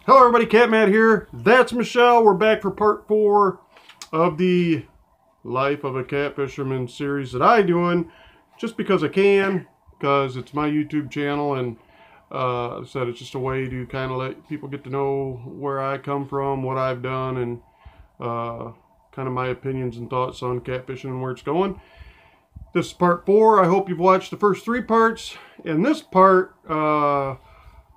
Hello everybody, Catmatt here. That's Michelle. We're back for part 4 of the Life of a Catfisherman series that I'm doing just because I can, because it's my YouTube channel, and I said it's just a way to kind of let people get to know where I come from, what I've done, and kind of my opinions and thoughts on catfishing and where it's going. This is part 4. I hope you've watched the first 3 parts. In this part,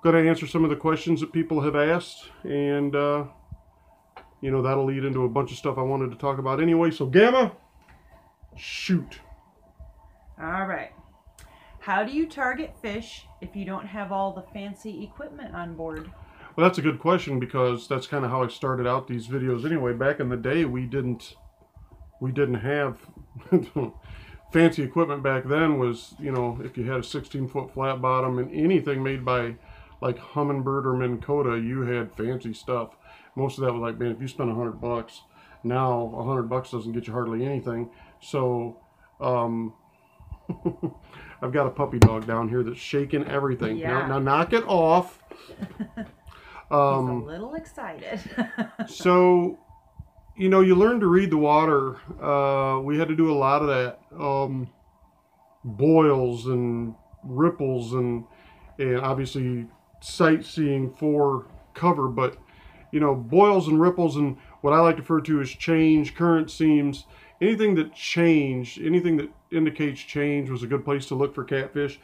going to answer some of the questions that people have asked, and you know, that'll lead into a bunch of stuff I wanted to talk about anyway. So Gamma, shoot. All right. How do you target fish if you don't have all the fancy equipment on board? Well, that's a good question, because that's kind of how I started out these videos anyway. Back in the day, we didn't have fancy equipment. Back then was, you know, if you had a 16-foot flat bottom and anything made by like Humminbird or Minn Kota, you had fancy stuff. Most of that was like, man, if you spend $100, now $100 doesn't get you hardly anything. So I've got a puppy dog down here that's shaking everything. Yeah. Now knock it off. He's a little excited. So, you know, you learn to read the water. We had to do a lot of that. Boils and ripples and obviously sightseeing for cover, but you know, boils and ripples and what I like to refer to as change, current seams, anything that changed, anything that indicates change was a good place to look for catfish.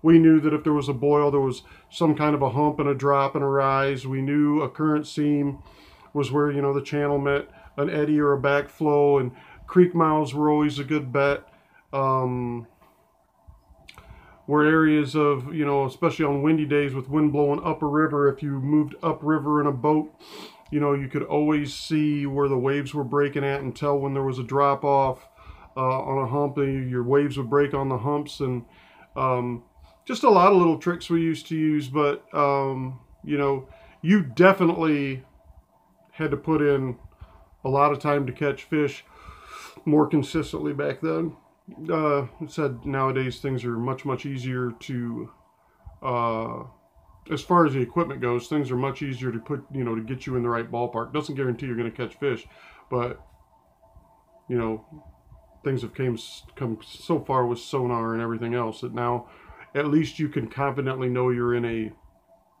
We knew that if there was a boil, there was some kind of a hump and a drop and a rise. We knew a current seam was where, you know, the channel met an eddy or a backflow, and creek mouths were always a good bet. Were areas of, you know, especially on windy days with wind blowing up a river, if you moved upriver in a boat, you know, you could always see where the waves were breaking at and tell when there was a drop off on a hump. Your waves would break on the humps, and just a lot of little tricks we used to use. But you know, you definitely had to put in a lot of time to catch fish more consistently back then. Said nowadays things are much easier to, as far as the equipment goes, things are much easier to put, you know, to get you in the right ballpark. Doesn't guarantee you're going to catch fish, but you know, things have come so far with sonar and everything else that now at least you can confidently know you're in a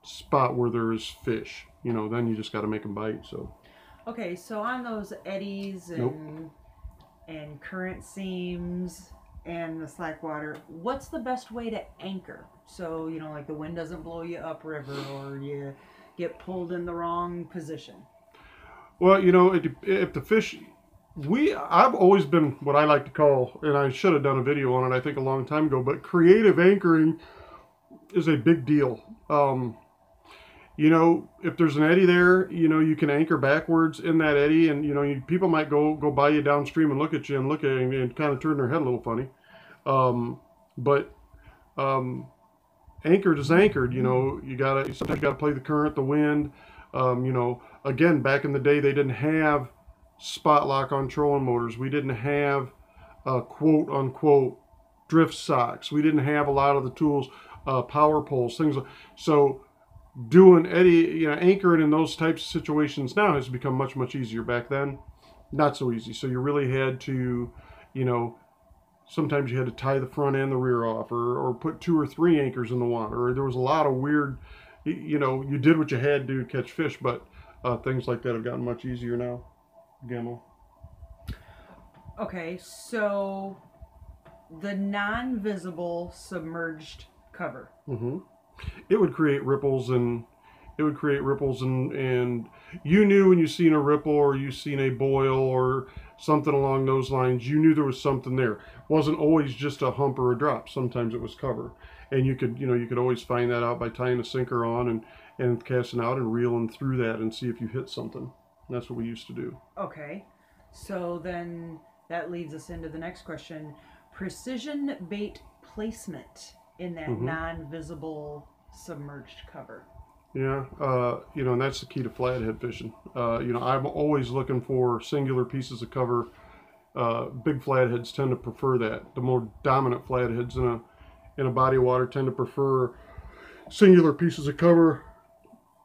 spot where there is fish. You know, then you just got to make them bite. So Okay, so on those eddies and and current seams and the slack water, what's the best way to anchor? So, you know, like the wind doesn't blow you upriver or you get pulled in the wrong position. Well, you know, if the fish, I've always been what I like to call, and I should have done a video on it, I think, a long time ago, but creative anchoring is a big deal. You know, if there's an eddy there, you know, you can anchor backwards in that eddy, and you know, people might go by you downstream and look at you and kind of turn their head a little funny. But anchored is anchored. You know, sometimes you gotta play the current, the wind. You know, again, back in the day, they didn't have spot lock on trolling motors. We didn't have quote unquote drift socks. We didn't have a lot of the tools, power poles, things like so. Doing eddy, you know, anchoring in those types of situations now has become much easier. Back then, not so easy. So you really had to, you know, sometimes you had to tie the front and the rear off, or put 2 or 3 anchors in the water, or there was a lot of weird, you know, you did what you had to catch fish, but things like that have gotten much easier now. Gamble. Okay, so the non-visible submerged cover. It would create ripples, and you knew when you seen a ripple or you seen a boil or something along those lines, you knew there was something there. It wasn't always just a hump or a drop. Sometimes it was cover, and you could always find that out by tying a sinker on and casting out and reeling through that and see if you hit something. That's what we used to do. Okay, so then that leads us into the next question: precision bait placement in that non-visible submerged cover. Yeah, you know, and that's the key to flathead fishing. You know, I'm always looking for singular pieces of cover. Big flatheads tend to prefer that. The more dominant flatheads in a body of water tend to prefer singular pieces of cover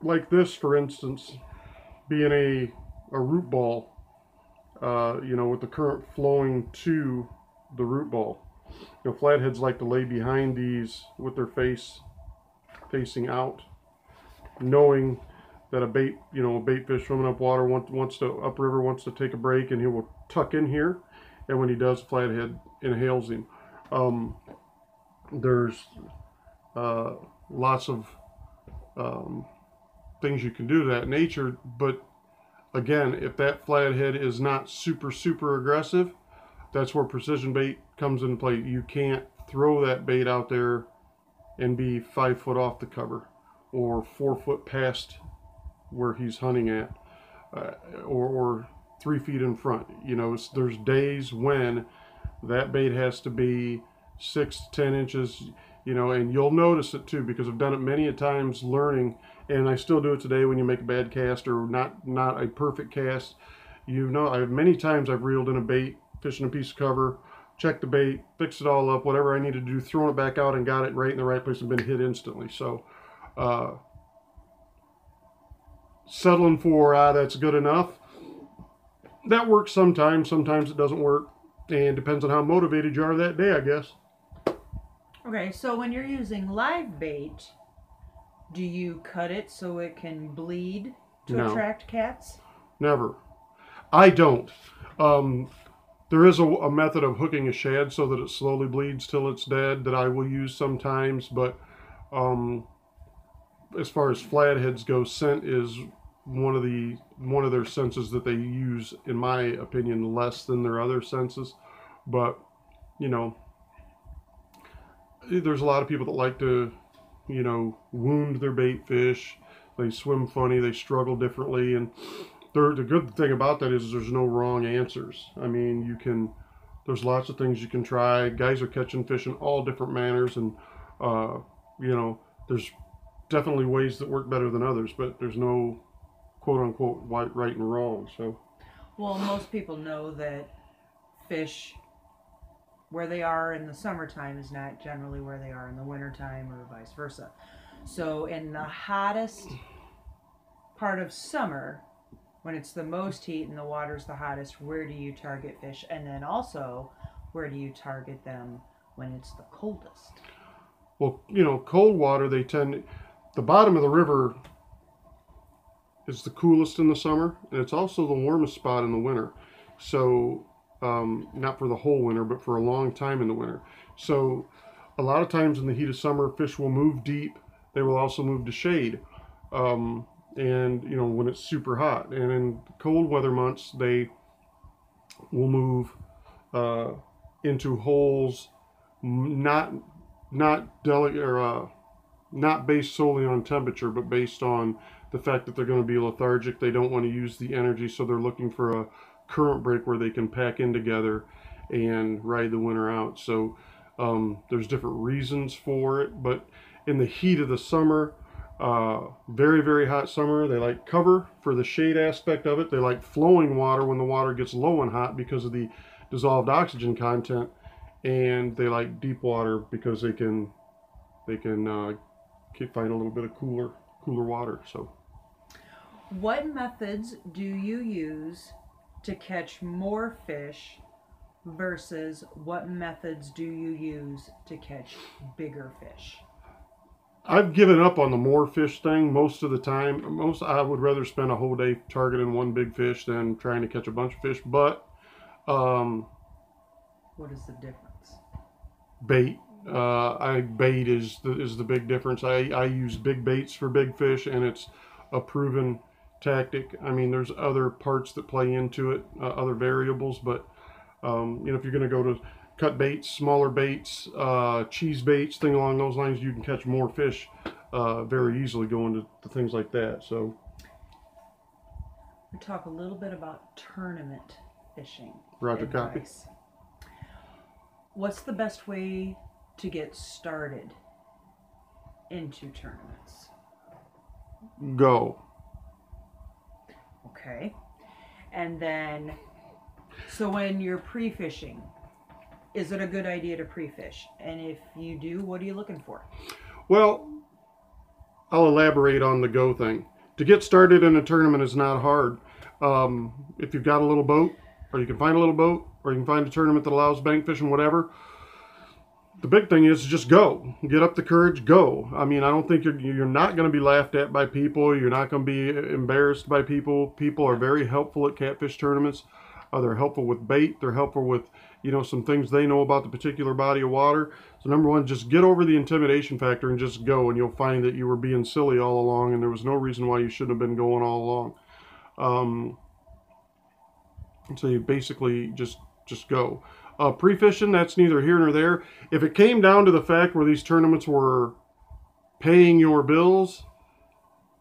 like this, for instance, being a root ball, you know, with the current flowing to the root ball. You know, flatheads like to lay behind these with their face facing out, knowing that a bait, you know, a bait fish swimming up water wants to upriver wants to take a break, and he will tuck in here, and when he does, flathead inhales him. There's lots of things you can do to that nature, but again, if that flathead is not super aggressive, that's where precision bait comes into play. You can't throw that bait out there and be 5 foot off the cover or 4 foot past where he's hunting at, or 3 feet in front. You know, there's days when that bait has to be 6 to 10 inches, you know, and you'll notice it too, because I've done it many a times learning, and I still do it today when you make a bad cast or not a perfect cast. You know, many times I've reeled in a bait, fishing a piece of cover, checked the bait, fixed it all up, whatever I needed to do, thrown it back out and got it right in the right place and been hit instantly. So settling for that's good enough, that works sometimes it doesn't work, and depends on how motivated you are that day, I guess. Okay, so when you're using live bait, do you cut it so it can bleed to No. attract cats? Never. I don't. There is a method of hooking a shad so that it slowly bleeds till it's dead that I will use sometimes, but as far as flatheads go, scent is one of their senses that they use, in my opinion, less than their other senses. But you know, there's a lot of people that like to, you know, wound their bait fish. They swim funny, they struggle differently, and the good thing about that is there's no wrong answers. I mean, there's lots of things you can try. Guys are catching fish in all different manners, and you know, there's definitely ways that work better than others, but there's no quote unquote right and wrong. So, well, most people know that fish where they are in the summertime is not generally where they are in the wintertime, or vice versa. So in the hottest part of summer, when it's the most heat and the water's the hottest, where do you target fish? And then also, where do you target them when it's the coldest? Well, you know, cold water, the bottom of the river is the coolest in the summer, and it's also the warmest spot in the winter. So, not for the whole winter, but for a long time in the winter. So, a lot of times in the heat of summer, fish will move deep. They will also move to shade. And you know, when it's super hot, and in cold weather months, they will move into holes, not delicate or not based solely on temperature, but based on the fact that they're going to be lethargic. They don't want to use the energy, so they're looking for a current break where they can pack in together and ride the winter out. So there's different reasons for it, but in the heat of the summer, very hot summer, they like cover for the shade aspect of it. They like flowing water when the water gets low and hot because of the dissolved oxygen content, and they like deep water because they can find a little bit of cooler water. So, what methods do you use to catch more fish versus what methods do you use to catch bigger fish? I've given up on the more fish thing most of the time. I would rather spend a whole day targeting one big fish than trying to catch a bunch of fish. But what is the difference? Bait. Bait is the big difference. I use big baits for big fish, and it's a proven tactic. I mean, there's other parts that play into it, other variables, but you know, if you're going to go to cut baits, smaller baits, cheese baits, thing along those lines, you can catch more fish very easily going to things like that. So we talk a little bit about tournament fishing. Roger, copy. What's the best way to get started into tournaments? Go. Okay. And then, so when you're pre-fishing, is it a good idea to pre-fish? And if you do, what are you looking for? Well, I'll elaborate on the go thing. To get started in a tournament is not hard. If you've got a little boat, or you can find a little boat, or you can find a tournament that allows bank fishing, whatever. The big thing is just go. Get up the courage, go. I mean, I don't think you're not going to be laughed at by people. You're not going to be embarrassed by people. People are very helpful at catfish tournaments. They're helpful with bait. They're helpful with, some things they know about the particular body of water. So number one, just get over the intimidation factor and just go, and you'll find that you were being silly all along, and there was no reason why you shouldn't have been going all along. So you basically just go. Pre-fishing, that's neither here nor there. If it came down to the fact where these tournaments were paying your bills,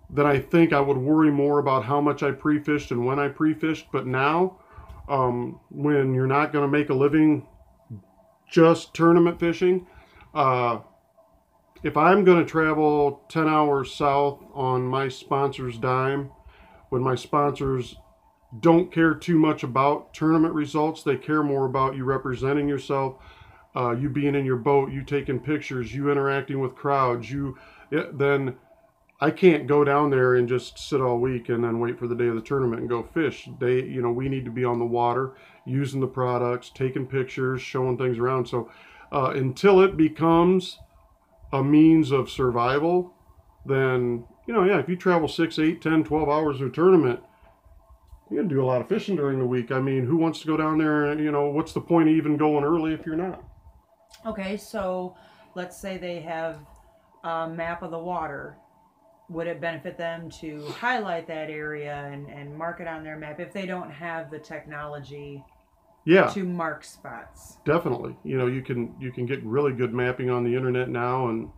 then I think I would worry more about how much I pre-fished and when I pre-fished. But now, when you're not going to make a living just tournament fishing, if I'm going to travel 10 hours south on my sponsor's dime, when my sponsors don't care too much about tournament results, they care more about you representing yourself, you being in your boat, you taking pictures, you interacting with crowds, then I can't go down there and just sit all week and then wait for the day of the tournament and go fish. We need to be on the water, using the products, taking pictures, showing things around. So until it becomes a means of survival, then, if you travel 6, 8, 10, 12 hours to a tournament, you're going to do a lot of fishing during the week. I mean, who wants to go down there and, what's the point of even going early if you're not? Okay, so let's say they have a map of the water. Would it benefit them to highlight that area and mark it on their map if they don't have the technology to mark spots? Definitely. You can get really good mapping on the internet now, and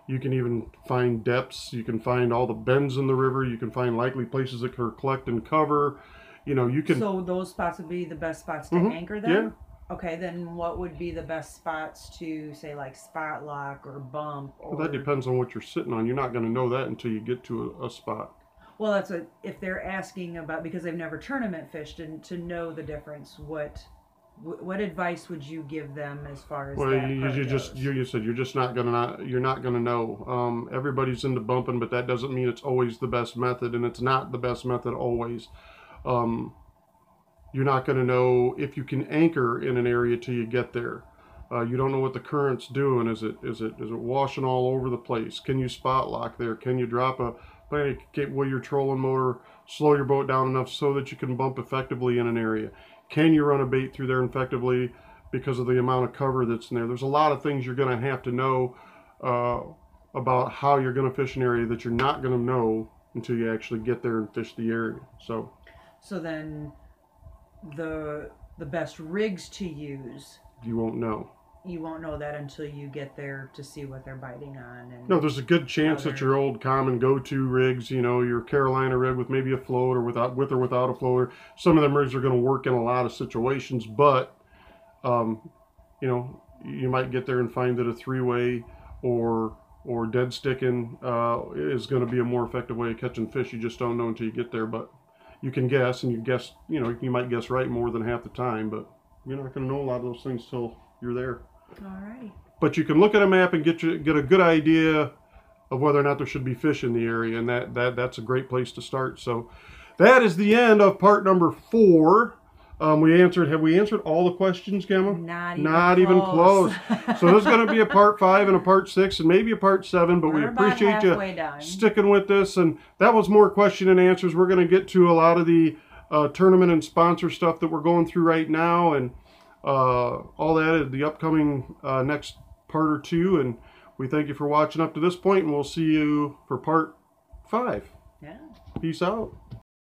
you can even find depths. You can find all the bends in the river. You can find likely places that can collect and cover. You can. So those spots would be the best spots to anchor them? Yeah. Okay, then what would be the best spots to, say, like spot lock or bump? Or... Well, that depends on what you're sitting on. You're not going to know that until you get to a spot. Well, that's if they're asking about, because they've never tournament fished, and to know the difference, what advice would you give them as far as that part you said you're just not gonna know. Everybody's into bumping, but that doesn't mean it's always the best method, and it's not the best method always. You're not going to know if you can anchor in an area till you get there. You don't know what the current's doing. Is it washing all over the place? Can you spot lock there? Can you drop a with your trolling motor, slow your boat down enough so that you can bump effectively in an area? Can you run a bait through there effectively because of the amount of cover that's in there? There's a lot of things you're going to have to know about how you're going to fish an area that you're not going to know until you actually get there and fish the area. So then the best rigs to use, you won't know. You won't know that until you get there to see what they're biting on. And no, there's a good chance that your old common go-to rigs, your Carolina rig with maybe a float or with or without a floater, some of them rigs are going to work in a lot of situations, but you might get there and find that a three-way or dead sticking is going to be a more effective way of catching fish. You just don't know until you get there, but you can guess, and you might guess right more than half the time, but you're not going to know a lot of those things till you're there. All right. But you can look at a map and get a good idea of whether or not there should be fish in the area, and that's a great place to start. So that is the end of part number 4. Have we answered all the questions, Gemma? Not even close. So there's going to be a part 5 and a part 6 and maybe a part 7, but we appreciate you sticking with this. And that was more question and answers. We're going to get to a lot of the tournament and sponsor stuff that we're going through right now, and all that is the upcoming next part or 2. And we thank you for watching up to this point, and we'll see you for part 5. Yeah. Peace out.